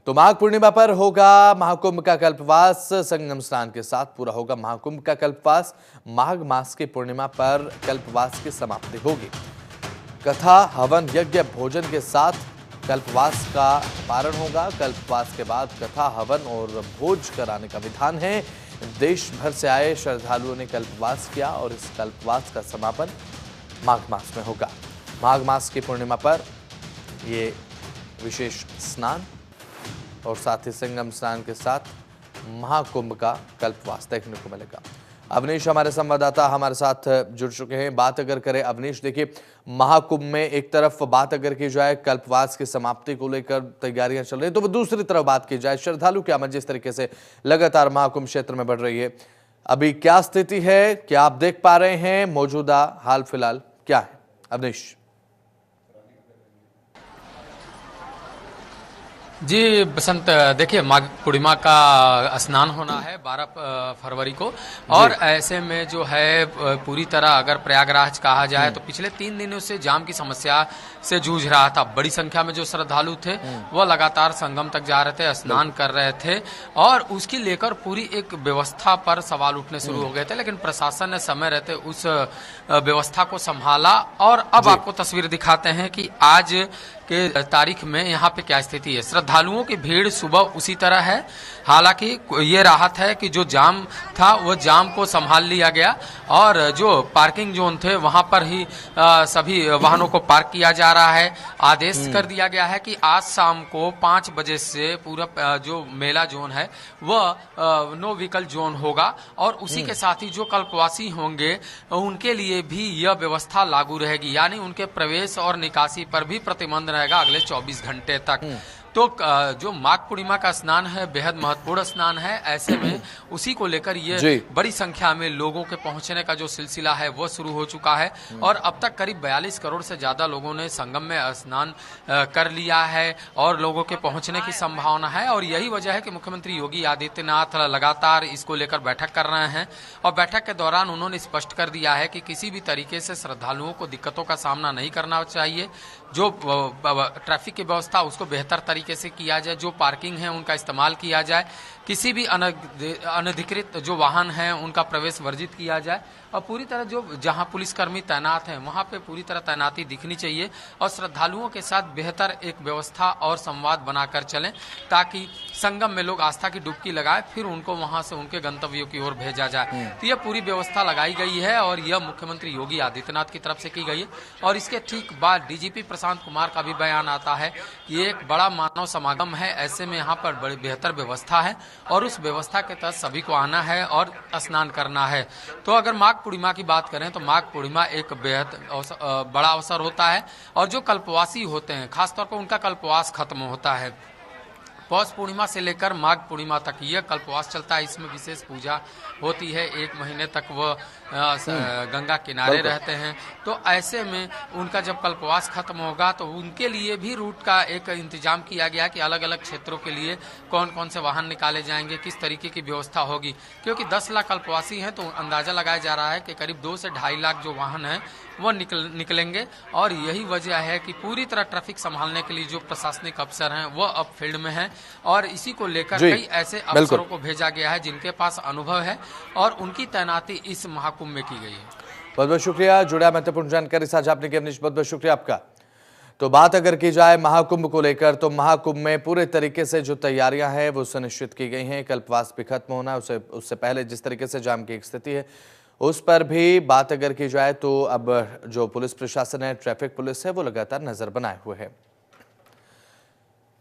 तो माघ पूर्णिमा पर होगा महाकुंभ का कल्पवास। संगम स्नान के साथ पूरा होगा महाकुंभ का कल्पवास। माघ मास की पूर्णिमा पर कल्पवास की समाप्ति होगी। कथा, हवन, यज्ञ, भोजन के साथ कल्पवास का पारण होगा। कल्पवास के बाद कथा, हवन और भोज कराने का विधान है। देश भर से आए श्रद्धालुओं ने कल्पवास किया और इस कल्पवास का समापन माघ मास में होगा। माघ मास की पूर्णिमा पर ये विशेष स्नान और साथ ही संगम स्नान के साथ महाकुंभ का कल्पवास देखने को मिलेगा। अवनीश हमारे संवाददाता हमारे साथ जुड़ चुके हैं। बात अगर करें अवनीश, देखिए महाकुंभ में एक तरफ बात अगर की जाए कल्पवास की समाप्ति को लेकर तैयारियां चल रही हैं, तो दूसरी तरफ बात की जाए श्रद्धालु की आमद जिस तरीके से लगातार महाकुंभ क्षेत्र में बढ़ रही है, अभी क्या स्थिति है, क्या आप देख पा रहे हैं? मौजूदा हाल फिलहाल क्या है अवनीश? जी बसंत, देखिए माघ पूर्णिमा का स्नान होना है 12 फरवरी को, और ऐसे में जो है पूरी तरह अगर प्रयागराज कहा जाए तो पिछले 3 दिनों से जाम की समस्या से जूझ रहा था। बड़ी संख्या में जो श्रद्धालु थे वो लगातार संगम तक जा रहे थे, स्नान कर रहे थे और उसकी लेकर पूरी एक व्यवस्था पर सवाल उठने शुरू हो गए थे, लेकिन प्रशासन ने समय रहते उस व्यवस्था को संभाला। और अब आपको तस्वीर दिखाते हैं कि आज के तारीख में यहाँ पे क्या स्थिति है। श्रद्धालुओं की भीड़ सुबह उसी तरह है, हालांकि ये राहत है कि जो जाम था वो जाम को संभाल लिया गया और जो पार्किंग जोन थे वहां पर ही सभी वाहनों को पार्क किया जा रहा है। आदेश कर दिया गया है कि आज शाम को 5 बजे से पूरा जो मेला जोन है वह नो व्हीकल जोन होगा और उसी के साथ ही जो कल्पवासी होंगे उनके लिए भी यह व्यवस्था लागू रहेगी, यानी उनके प्रवेश और निकासी पर भी प्रतिबंध रहेगा अगले 24 घंटे तक। तो जो माघ पूर्णिमा का स्नान है बेहद महत्वपूर्ण स्नान है, ऐसे में उसी को लेकर ये बड़ी संख्या में लोगों के पहुंचने का जो सिलसिला है वो शुरू हो चुका है और अब तक करीब 42 करोड़ से ज्यादा लोगों ने संगम में स्नान कर लिया है और लोगों के पहुंचने की संभावना है। और यही वजह है कि मुख्यमंत्री योगी आदित्यनाथ लगातार इसको लेकर बैठक कर रहे हैं और बैठक के दौरान उन्होंने स्पष्ट कर दिया है कि किसी भी तरीके से श्रद्धालुओं को दिक्कतों का सामना नहीं करना चाहिए। जो ट्रैफिक की व्यवस्था उसको बेहतर तरीके से किया जाए, जो पार्किंग है उनका इस्तेमाल किया जाए, किसी भी अनधिकृत जो वाहन हैं उनका प्रवेश वर्जित किया जाए और पूरी तरह जो जहां पुलिसकर्मी तैनात हैं वहां पे पूरी तरह तैनाती दिखनी चाहिए और श्रद्धालुओं के साथ बेहतर एक व्यवस्था और संवाद बनाकर चलें ताकि संगम में लोग आस्था की डुबकी लगाए फिर उनको वहां से उनके गंतव्यों की ओर भेजा जाए। तो यह पूरी व्यवस्था लगाई गई है और यह मुख्यमंत्री योगी आदित्यनाथ की तरफ से की गई है और इसके ठीक बाद डीजीपी प्रशांत कुमार का भी बयान आता है कि एक बड़ा मानव समागम है, ऐसे में यहाँ पर बड़ी बेहतर व्यवस्था है और उस व्यवस्था के तहत सभी को आना है और स्नान करना है। तो अगर माघ पूर्णिमा की बात करें तो माघ पूर्णिमा एक बेहद बड़ा अवसर होता है और जो कल्पवासी होते हैं खासतौर पर उनका कल्पवास खत्म होता है। पौष पूर्णिमा से लेकर माघ पूर्णिमा तक यह कल्पवास चलता है, इसमें विशेष पूजा होती है, 1 महीने तक वह गंगा किनारे रहते हैं। तो ऐसे में उनका जब कल्पवास खत्म होगा तो उनके लिए भी रूट का एक इंतजाम किया गया कि अलग अलग क्षेत्रों के लिए कौन कौन से वाहन निकाले जाएंगे, किस तरीके की व्यवस्था होगी, क्योंकि 10 लाख कल्पवासी हैं तो अंदाजा लगाया जा रहा है कि करीब 2 से 2.5 लाख जो वाहन हैं वो निकलेंगे और यही वजह है कि पूरी तरह ट्रैफिक संभालने के लिए जो प्रशासनिक अफसर हैं वो अब फील्ड में हैं और इसी को लेकर कई ऐसे अफसरों को भेजा गया है जिनके पास अनुभव है और उनकी तैनाती इस महाकुंभ में की गई है। बहुत बहुत शुक्रिया, जुड़ा महत्वपूर्ण जानकारी साझा आपने की अवनीश, बहुत बहुत शुक्रिया आपका। तो बात अगर की जाए महाकुंभ को लेकर तो महाकुंभ में पूरे तरीके से जो तैयारियां हैं वो सुनिश्चित की गई हैं। कल्पवास भी खत्म होना उससे पहले जिस तरीके से जाम की एक स्थिति है उस पर भी बात अगर की जाए तो अब जो पुलिस प्रशासन है, ट्रैफिक पुलिस है, वो लगातार नजर बनाए हुए है।